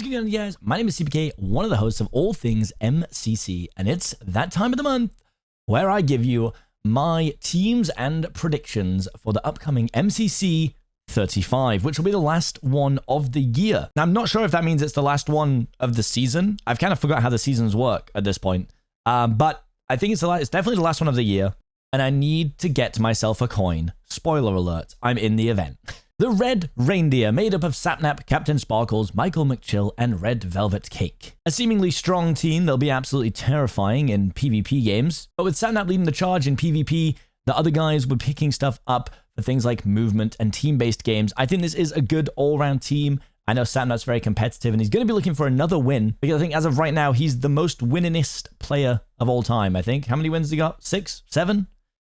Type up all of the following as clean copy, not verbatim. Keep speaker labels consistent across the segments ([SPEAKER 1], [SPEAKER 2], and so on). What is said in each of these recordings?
[SPEAKER 1] going on, guys? My name is Seapeekay, one of the hosts of all things MCC, and it's that time of the month where I give you my teams and predictions for the upcoming MCC 35, which will be the last one of the year. Now, I'm not sure if that means it's the last one of the season. I've kind of forgot how the seasons work at this point, but I think it's definitely the last one of the year, and I need to get myself a coin. Spoiler alert, I'm in the event. The Red Reindeer, made up of Sapnap, Captain Sparkles, Michael McChill, and Red Velvet Cake. A seemingly strong team, they'll be absolutely terrifying in PvP games, but with Sapnap leading the charge in PvP, the other guys were picking stuff up for things like movement and team-based games. I think this is a good all-round team. I know Sapnap's very competitive, and he's going to be looking for another win, because I think as of right now, he's the most winningest player of all time, I think. How many wins has he got? 6? 7?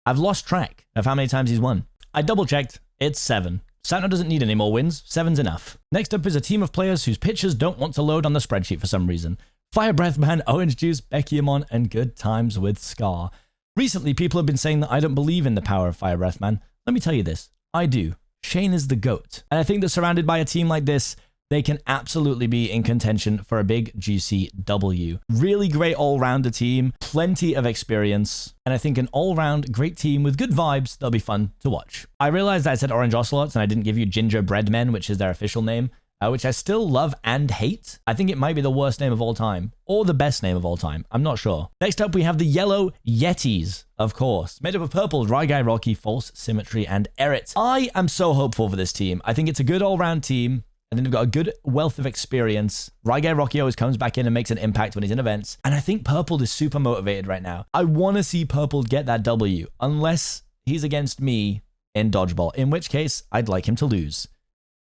[SPEAKER 1] I've lost track of how many times he's won. I double-checked. It's 7. Sapnap doesn't need any more wins. 7's enough. Next up is a team of players whose pitchers don't want to load on the spreadsheet for some reason. Fire Breath Man, Orange Juice, Beckyamon, and Good Times with Scar. Recently, people have been saying that I don't believe in the power of Fire Breath Man. Let me tell you this. I do. Shane is the GOAT. And I think that surrounded by a team like this, they can absolutely be in contention for a big, juicy W. Really great all-rounder team, plenty of experience, and I think an all-round great team with good vibes that'll be fun to watch. I realized that I said Orange Ocelots and I didn't give you Gingerbread Men, which is their official name, which I still love and hate. I think it might be the worst name of all time, or the best name of all time. I'm not sure. Next up, we have the yellow Yetis, of course, made up of purple, Rygai Rocky, False Symmetry, and Eret. I am so hopeful for this team. I think it's a good all-round team. And then they've got a good wealth of experience. Rygai Rocky always comes back in and makes an impact when he's in events. And I think Purple is super motivated right now. I want to see Purple get that W, unless he's against me in Dodgeball, in which case I'd like him to lose.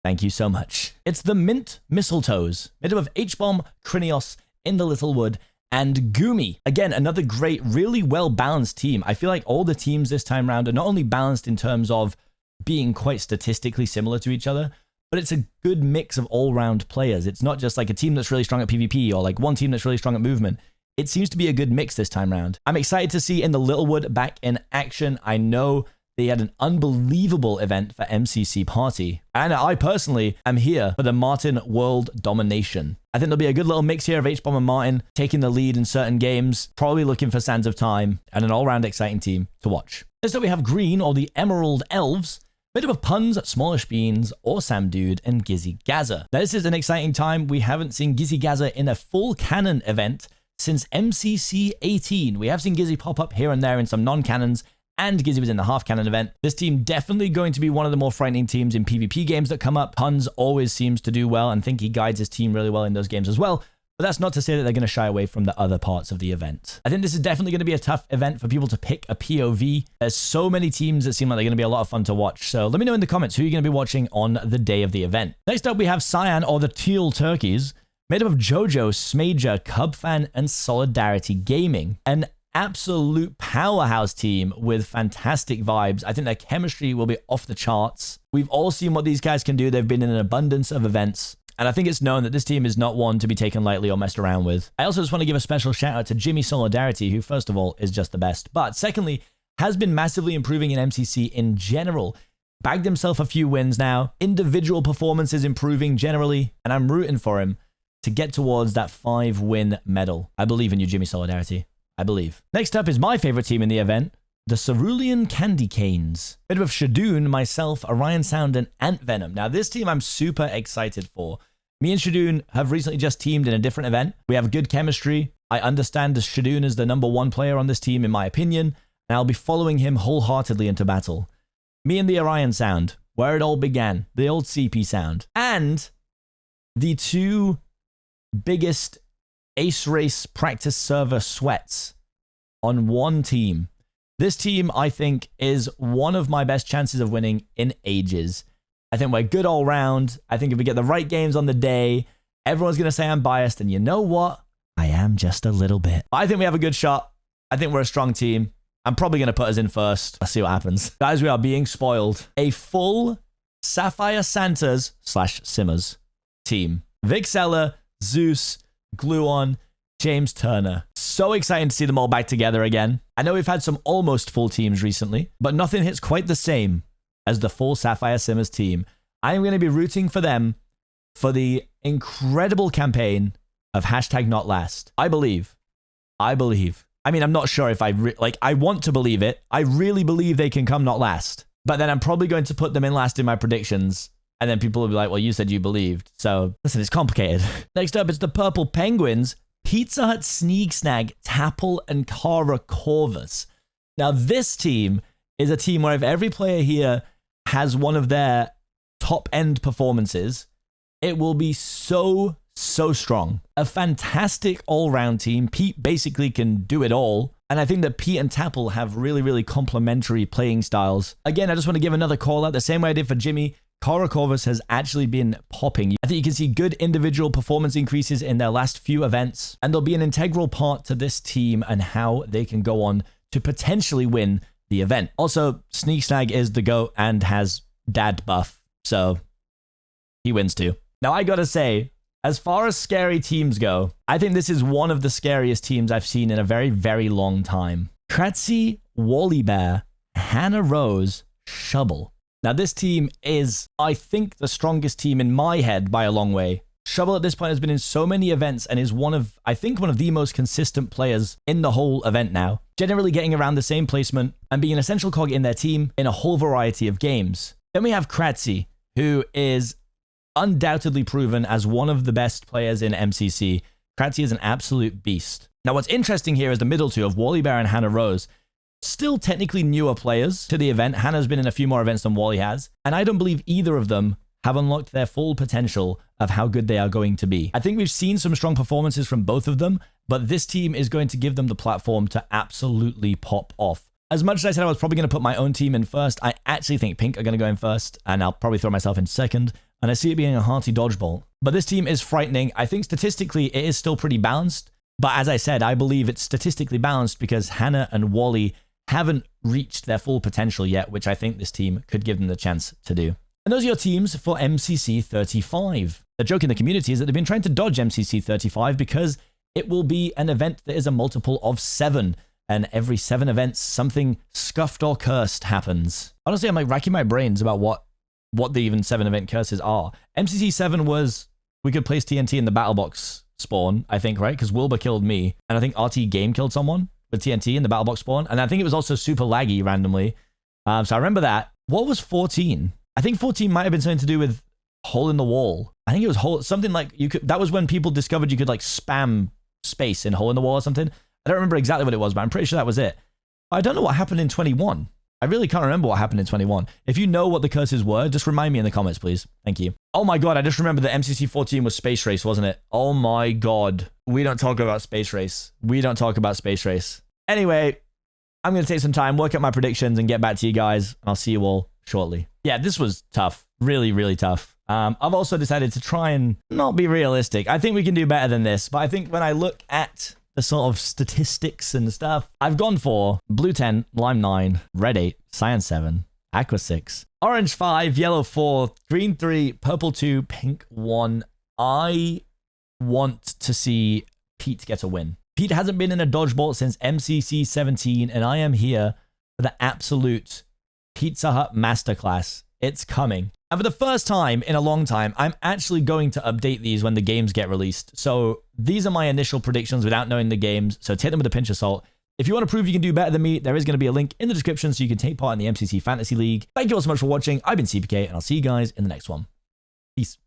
[SPEAKER 1] Thank you so much. It's the Mint Mistletoes, made up of H-Bomb, Krinios, In the Little Wood, and Gumi. Again, another great, really well-balanced team. I feel like all the teams this time around are not only balanced in terms of being quite statistically similar to each other, but it's a good mix of all-round players. It's not just like a team that's really strong at PvP or like one team that's really strong at movement. It seems to be a good mix this time around. I'm excited to see In the Littlewood back in action. I know they had an unbelievable event for MCC Party, and I personally am here for the Martin World Domination. I think there'll be a good little mix here of H-Bomb and Martin taking the lead in certain games, probably looking for Sands of Time, and an all-round exciting team to watch. Next up, we have Green, or the Emerald Elves, made up of Puns, Smallish Beans, Awesome Dude, and Gizzy Gazza. Now, this is an exciting time. We haven't seen Gizzy Gazza in a full canon event since MCC 18. We have seen Gizzy pop up here and there in some non-canons, and Gizzy was in the half-canon event. This team definitely going to be one of the more frightening teams in PvP games that come up. Puns always seems to do well, and think he guides his team really well in those games as well. But that's not to say that they're going to shy away from the other parts of the event. I think this is definitely going to be a tough event for people to pick a POV. There's so many teams that seem like they're going to be a lot of fun to watch. So let me know in the comments who you're going to be watching on the day of the event. Next up, we have Cyan, or the Teal Turkeys, made up of Jojo, Smager, Cubfan, and Solidarity Gaming. An absolute powerhouse team with fantastic vibes. I think their chemistry will be off the charts. We've all seen what these guys can do. They've been in an abundance of events. And I think it's known that this team is not one to be taken lightly or messed around with. I also just want to give a special shout out to Jimmy Solidarity, who first of all is just the best, but secondly, has been massively improving in MCC in general. Bagged himself a few wins now. Individual performance is improving generally, and I'm rooting for him to get towards that 5-win medal. I believe in you, Jimmy Solidarity. I believe. Next up is my favorite team in the event, the Cerulean Candy Canes. Made up of Shadoon, myself, Orion Sound, and Ant Venom. Now, this team I'm super excited for. Me and Shadoon have recently just teamed in a different event. We have good chemistry. I understand that Shadoon is the #1 player on this team, in my opinion, and I'll be following him wholeheartedly into battle. Me and the Orion Sound, where it all began, the old CP sound, and the two biggest Ace Race practice server sweats on one team. This team, I think, is one of my best chances of winning in ages. I think we're good all round. I think if we get the right games on the day, everyone's going to say I'm biased, and you know what? I am just a little bit. I think we have a good shot. I think we're a strong team. I'm probably going to put us in first. Let's see what happens. Guys, we are being spoiled. A full Sapphire Santas / Simmers team. Vixella, Zeus, Gluon, James Turner. So exciting to see them all back together again. I know we've had some almost full teams recently, but nothing hits quite the same as the full Sapphire Simmers team. I am going to be rooting for them for the incredible campaign of #NotLast. I believe. I mean, I'm not sure if I want to believe it. I really believe they can come not last. But then I'm probably going to put them in last in my predictions. And then people will be like, well, you said you believed. So listen, it's complicated. Next up, it's the Purple Penguins. Pizza Hut, Sneak Snag, Tapple, and Kara Corvus. Now, this team is a team where if every player here has one of their top-end performances, it will be so strong. A fantastic all-round team. Pete basically can do it all. And I think that Pete and Tapple have really complementary playing styles. Again, I just want to give another call out. The same way I did for Jimmy, Kara Corvus has actually been popping. I think you can see good individual performance increases in their last few events. And they'll be an integral part to this team and how they can go on to potentially win the event. Also, Sneak Snag is the GOAT and has dad buff. So he wins too. Now, I gotta say, as far as scary teams go, I think this is one of the scariest teams I've seen in a very long time. Kratzy, Wally Bear, Hannah Rose, Shubble. Now, this team is, I think, the strongest team in my head by a long way. Shubble at this point has been in so many events and is one of the most consistent players in the whole event now. Generally getting around the same placement and being an essential cog in their team in a whole variety of games. Then we have Kratzy, who is undoubtedly proven as one of the best players in MCC. Kratzy is an absolute beast. Now, what's interesting here is the middle two of Wally Bear and Hannah Rose. Still technically newer players to the event. Hannah's been in a few more events than Wally has. And I don't believe either of them have unlocked their full potential of how good they are going to be. I think we've seen some strong performances from both of them, but this team is going to give them the platform to absolutely pop off. As much as I said I was probably going to put my own team in first, I actually think Pink are going to go in first, and I'll probably throw myself in second, and I see it being a hearty dodgeball. But this team is frightening. I think statistically it is still pretty balanced, but as I said, I believe it's statistically balanced because Hannah and Wally haven't reached their full potential yet, which I think this team could give them the chance to do. And those are your teams for MCC 35. The joke in the community is that they've been trying to dodge MCC 35 because it will be an event that is a multiple of 7. And every 7 events, something scuffed or cursed happens. Honestly, I'm like racking my brains about what the even 7 event curses are. MCC 7 was we could place TNT in the battle box spawn, I think, right? Because Wilbur killed me. And I think RT Game killed someone with TNT in the battle box spawn. And I think it was also super laggy randomly. So I remember that. What was 14? I think 14 might have been something to do with hole in the wall. I think it was something like you could, that was when people discovered you could like spam space in hole in the wall or something. I don't remember exactly what it was, but I'm pretty sure that was it. I don't know what happened in 21. I really can't remember what happened in 21. If you know what the curses were, just remind me in the comments, please. Thank you. Oh my God, I just remembered that MCC 14 was Space Race, wasn't it? Oh my God. We don't talk about Space Race. We don't talk about Space Race. Anyway, I'm going to take some time, work out my predictions, and get back to you guys. I'll see you all shortly. Yeah, this was tough. Really tough. I've also decided to try and not be realistic. I think we can do better than this, but I think when I look at the sort of statistics and stuff, I've gone for Blue 10, Lime 9, Red 8, Cyan 7, Aqua 6, Orange 5, Yellow 4, Green 3, Purple 2, Pink 1. I want to see Pete get a win. Pete hasn't been in a dodgeball since MCC 17, and I am here for the absolute Pizza Hut masterclass. It's coming. And for the first time in a long time, I'm actually going to update these when the games get released. So these are my initial predictions without knowing the games, so take them with a pinch of salt. If you want to prove you can do better than me, there is going to be a link in the description so you can take part in the MCC Fantasy League. Thank you all so much for watching. I've been Seapeekay, and I'll see you guys in the next one. Peace.